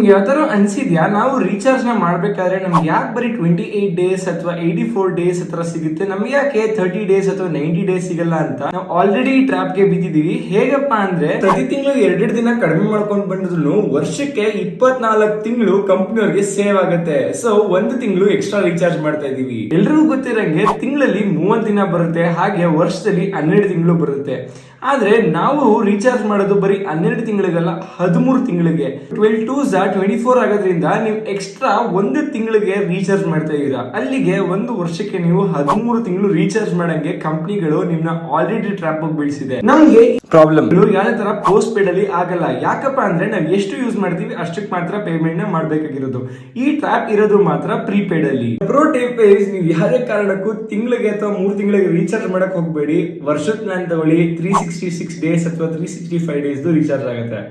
ನಿಮ್ಗೆ ಯಾವ ತರ ಅನ್ಸಿದ್ಯಾ ನಾವು ರೀಚಾರ್ಜ್ ನ ಮಾಡ್ಬೇಕಾದ್ರೆ ನಮ್ಗೆ ಯಾಕೆ ಬರೀ 28 ಡೇಸ್ ಅಥವಾ 84 ಡೇಸ್ ಹತ್ರ ಸಿಗುತ್ತೆ, ನಮ್ಗೆ ಯಾಕೆ 30 ಡೇಸ್ ಅಥವಾ 90 ಡೇಸ್ ಸಿಗಲ್ಲ ಅಂತ ನಾವು ಆಲ್ರೆಡಿ ಟ್ರಾಪ್ ಗೆ ಬಿದ್ದಿದೀವಿ. ಹೇಗಪ್ಪ ಅಂದ್ರೆ ಪ್ರತಿ ತಿಂಗಳು 2 ದಿನ ಕಡಿಮೆ ಮಾಡ್ಕೊಂಡು ಬಂದ್ರು ವರ್ಷಕ್ಕೆ 24 ತಿಂಗಳು ಕಂಪ್ನಿಯವ್ರಿಗೆ ಸೇವ್ ಆಗುತ್ತೆ. ಸೊ 1 ತಿಂಗಳು ಎಕ್ಸ್ಟ್ರಾ ರೀಚಾರ್ಜ್ ಮಾಡ್ತಾ ಇದೀವಿ. ಎಲ್ರಿಗೂ ಗೊತ್ತಿರಂಗೆ ತಿಂಗಳಲ್ಲಿ 30 ದಿನ ಬರುತ್ತೆ, ಹಾಗೆ ವರ್ಷದಲ್ಲಿ 12 ತಿಂಗಳು ಬರುತ್ತೆ. ಆದ್ರೆ ನಾವು ರೀಚಾರ್ಜ್ ಮಾಡೋದು ಬರೀ 12 ತಿಂಗಳಿಗಲ್ಲ, 13 ತಿಂಗಳಿಗೆ. 12 2s 24 ಆಗೋದ್ರಿಂದ ನೀವು ಎಕ್ಸ್ಟ್ರಾ 1 ತಿಂಗಳಿಗೆ ರೀಚಾರ್ಜ್ ಮಾಡ್ತಾ ಇದೀರಾ. ಅಲ್ಲಿಗೆ 1 ವರ್ಷಕ್ಕೆ ನೀವು 13 ತಿಂಗಳು ರೀಚಾರ್ಜ್ ಮಾಡಂಗೆ ಕಂಪ್ನಿಗಳು ನಿಮ್ನ ಆಲ್ರೆಡಿ ಟ್ರಾಪ್ ಆಗಿ ಬೀಳಿಸಿದೆ. ನಮ್ಗೆ ಪ್ರಾಬ್ಲಮ್ ಯಾವ್ದೇ ತರ ಪೋಸ್ಟ್ ಪೇಡ್ ಅಲ್ಲಿ ಆಗಲ್ಲ. ಯಾಕಪ್ಪ ಅಂದ್ರೆ ನಾವು ಎಷ್ಟು ಯೂಸ್ ಮಾಡ್ತೀವಿ ಅಷ್ಟಕ್ಕೆ ಮಾತ್ರ ಪೇಮೆಂಟ್ ನ ಮಾಡ್ಬೇಕಾಗಿರೋದು. ಈ ಟ್ರಾಪ್ ಇರೋದು ಮಾತ್ರ ಪ್ರೀಪೇಡ್ ಅಲ್ಲಿ. ಪ್ರೋ ಟೇಪ್ ಇಸ್ ನೀವು ಯಾವುದೇ ಕಾರಣಕ್ಕೂ ತಿಂಗಳಿಗೆ ಅಥವಾ 3 ತಿಂಗಳಿಗೆ ರೀಚಾರ್ಜ್ ಮಾಡಕ್ ಹೋಗಬೇಡಿ. ವರ್ಷದ ಪ್ಲಾನ್ ತಗೊಳ್ಳಿ, 366 ಡೇಸ್ ಅಥವಾ 365 ಡೇಸ್ ರೀಚಾರ್ಜ್ ಆಗುತ್ತೆ.